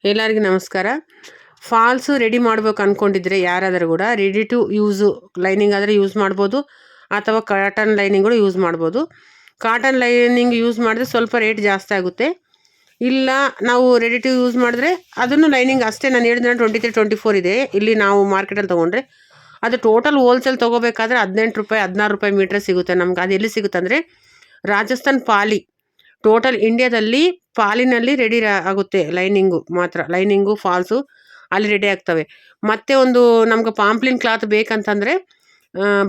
ಎಲ್ಲರಿಗೂ ನಮಸ್ಕಾರ. Falls ready ಮಾಡ್ಬೇಕು ಅಂದ್ಕೊಂಡಿದ್ರೆ ಯಾರಾದರೂ ಕೂಡ ರೆಡಿ ಟು ಯೂಸು ಲೈನಿಂಗ್ ಆದರೆ ಯೂಸ್ ಮಾಡ್ಬೋದು, ಅಥವಾ ಕಾಟನ್ ಲೈನಿಂಗ್ಗಳು ಯೂಸ್ ಮಾಡ್ಬೋದು. ಕಾಟನ್ ಲೈನಿಂಗ್ ಯೂಸ್ ಮಾಡಿದ್ರೆ ಸ್ವಲ್ಪ ರೇಟ್ ಜಾಸ್ತಿ ಆಗುತ್ತೆ. ಇಲ್ಲ ನಾವು ರೆಡಿ ಟು ಯೂಸ್ ಮಾಡಿದ್ರೆ ಅದನ್ನು ಲೈನಿಂಗ್ ಅಷ್ಟೇ ನಾನು ಹೇಳಿದ್ರೆ 23-24 ಇದೆ ಇಲ್ಲಿ ನಾವು ಮಾರ್ಕೆಟಲ್ಲಿ ತೊಗೊಂಡ್ರೆ. ಅದು ಟೋಟಲ್ ಹೋಲ್ಸೇಲ್ ತೊಗೋಬೇಕಾದ್ರೆ 18 ರೂಪಾಯಿ 16 ರೂಪಾಯಿ ಮೀಟ್ರ್ ಸಿಗುತ್ತೆ ನಮ್ಗೆ. ಅದು ಎಲ್ಲಿ ಸಿಗುತ್ತೆ ಅಂದರೆ ರಾಜಸ್ಥಾನ್ ಪಾಲಿ, ಟೋಟಲ್ ಇಂಡಿಯಾದಲ್ಲಿ ಪಾಲಿನಲ್ಲಿ ರೆಡಿ ಆಗುತ್ತೆ ಲೈನಿಂಗು ಮಾತ್ರ. ಲೈನಿಂಗು ಫಾಲ್ಸು ಅಲ್ಲಿ ರೆಡಿ ಆಗ್ತವೆ. ಮತ್ತು ಒಂದು ನಮ್ಗೆ ಪಾಂಪ್ಲಿನ್ ಕ್ಲಾತ್ ಬೇಕಂತಂದರೆ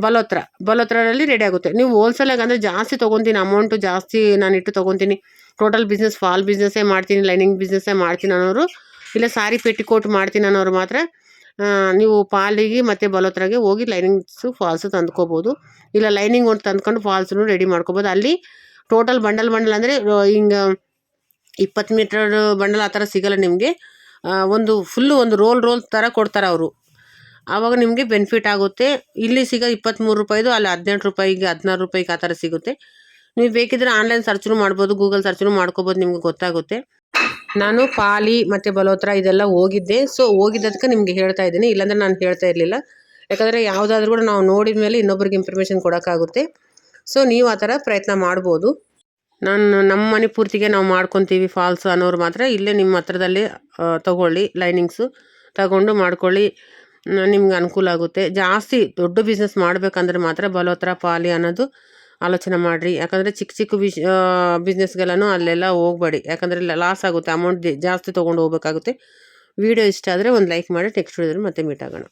ಬಲೋತ್ರಲ್ಲಿ ರೆಡಿ ಆಗುತ್ತೆ. ನೀವು ಹೋಲ್ಸೇಲಾಗಿ ಅಂದರೆ ಜಾಸ್ತಿ ತೊಗೊತೀನಿ, ಅಮೌಂಟು ಜಾಸ್ತಿ ನಾನು ಇಟ್ಟು ತೊಗೊತೀನಿ, ಟೋಟಲ್ ಬಿಸ್ನೆಸ್ ಫಾಲ್ ಬಿಸ್ನೆಸ್ಸೇ ಮಾಡ್ತೀನಿ, ಲೈನಿಂಗ್ ಬಿಸ್ನೆಸ್ಸೇ ಮಾಡ್ತೀನಿ ಅನ್ನೋರು, ಇಲ್ಲ ಸಾರಿ ಪೆಟ್ಟಿಕೋಟ್ ಮಾಡ್ತೀನಿ ಅನ್ನೋರು ಮಾತ್ರ ನೀವು ಪಾಲಿಗೆ ಮತ್ತು ಬಲೋತ್ರಾಗೆ ಹೋಗಿ ಲೈನಿಂಗ್ಸು ಫಾಲ್ಸು ತಂದ್ಕೋಬೋದು. ಇಲ್ಲ ಲೈನಿಂಗ್ ಒಂದು ತಂದ್ಕೊಂಡು ಫಾಲ್ಸನ್ನು ರೆಡಿ ಮಾಡ್ಕೋಬೋದು. ಅಲ್ಲಿ ಟೋಟಲ್ ಬಂಡಲ್ ಅಂದರೆ ಹಿಂಗೆ 20 ಮೀಟರ್ ಬಂಡಲ್ ಆ ಥರ ಸಿಗೋಲ್ಲ ನಿಮಗೆ. ಒಂದು ಫುಲ್ಲು ಒಂದು ರೋಲ್ ಥರ ಕೊಡ್ತಾರೆ ಅವರು. ಆವಾಗ ನಿಮಗೆ ಬೆನಿಫಿಟ್ ಆಗುತ್ತೆ. ಇಲ್ಲಿ ಸಿಗೋದು 23 ರೂಪಾಯಿದು, ಅಲ್ಲಿ 18 ರೂಪಾಯಿಗೆ 16 ರೂಪಾಯಿಗೆ ಆ ಥರ ಸಿಗುತ್ತೆ. ನೀವು ಬೇಕಿದ್ರೆ ಆನ್ಲೈನ್ ಸರ್ಚ್ನು ಮಾಡ್ಬೋದು, ಗೂಗಲ್ ಸರ್ಚ್ನು ಮಾಡ್ಕೋಬೋದು, ನಿಮ್ಗೆ ಗೊತ್ತಾಗುತ್ತೆ. ನಾನು ಪಾಲಿ ಮತ್ತು ಬಲೋತ್ರಾ ಇದೆಲ್ಲ ಹೋಗಿದ್ದೆ. ಸೊ ಹೋಗಿದ್ದದಕ್ಕೆ ನಿಮಗೆ ಹೇಳ್ತಾ ಇದ್ದೀನಿ, ಇಲ್ಲಾಂದರೆ ನಾನು ಹೇಳ್ತಾ ಇರಲಿಲ್ಲ. ಯಾಕಂದರೆ ಯಾವುದಾದ್ರೂ ಕೂಡ ನಾವು ನೋಡಿದ ಮೇಲೆ ಇನ್ನೊಬ್ರಿಗೆ ಇನ್ಫಾರ್ಮೇಷನ್ ಕೊಡೋಕ್ಕಾಗುತ್ತೆ. ಸೊ ನೀವು ಆ ಥರ ಪ್ರಯತ್ನ ಮಾಡ್ಬೋದು. ನಮ್ಮ ಮನೆ ಪೂರ್ತಿಗೆ ನಾವು ಮಾಡ್ಕೊತೀವಿ ಫಾಲ್ಸು ಅನ್ನೋರು ಮಾತ್ರ ಇಲ್ಲೇ ನಿಮ್ಮ ಹತ್ರದಲ್ಲೇ ತೊಗೊಳ್ಳಿ, ಲೈನಿಂಗ್ಸು ತಗೊಂಡು ಮಾಡ್ಕೊಳ್ಳಿ, ನಿಮ್ಗೆ ಅನುಕೂಲ ಆಗುತ್ತೆ. ಜಾಸ್ತಿ ದೊಡ್ಡ ಬಿಸ್ನೆಸ್ ಮಾಡಬೇಕಂದ್ರೆ ಮಾತ್ರ ಬಲೋತ್ರಾ ಪಾಲಿ ಅನ್ನೋದು ಆಲೋಚನೆ ಮಾಡಿರಿ. ಯಾಕಂದರೆ ಚಿಕ್ಕ ಬಿಸ್ನೆಸ್ಗೆಲ್ಲನೂ ಅಲ್ಲೆಲ್ಲ ಹೋಗಬೇಡಿ, ಯಾಕಂದರೆ ಲಾಸ್ ಆಗುತ್ತೆ, ಅಮೌಂಟ್ ಜಾಸ್ತಿ ತೊಗೊಂಡು ಹೋಗ್ಬೇಕಾಗುತ್ತೆ. ವಿಡಿಯೋ ಇಷ್ಟ ಆದರೆ ಒಂದು ಲೈಕ್ ಮಾಡಿ, ನೆಕ್ಸ್ಟ್ ವಿಡಿಯೋದಲ್ಲಿ ಮತ್ತೆ ಮೀಟ್ ಆಗೋಣ.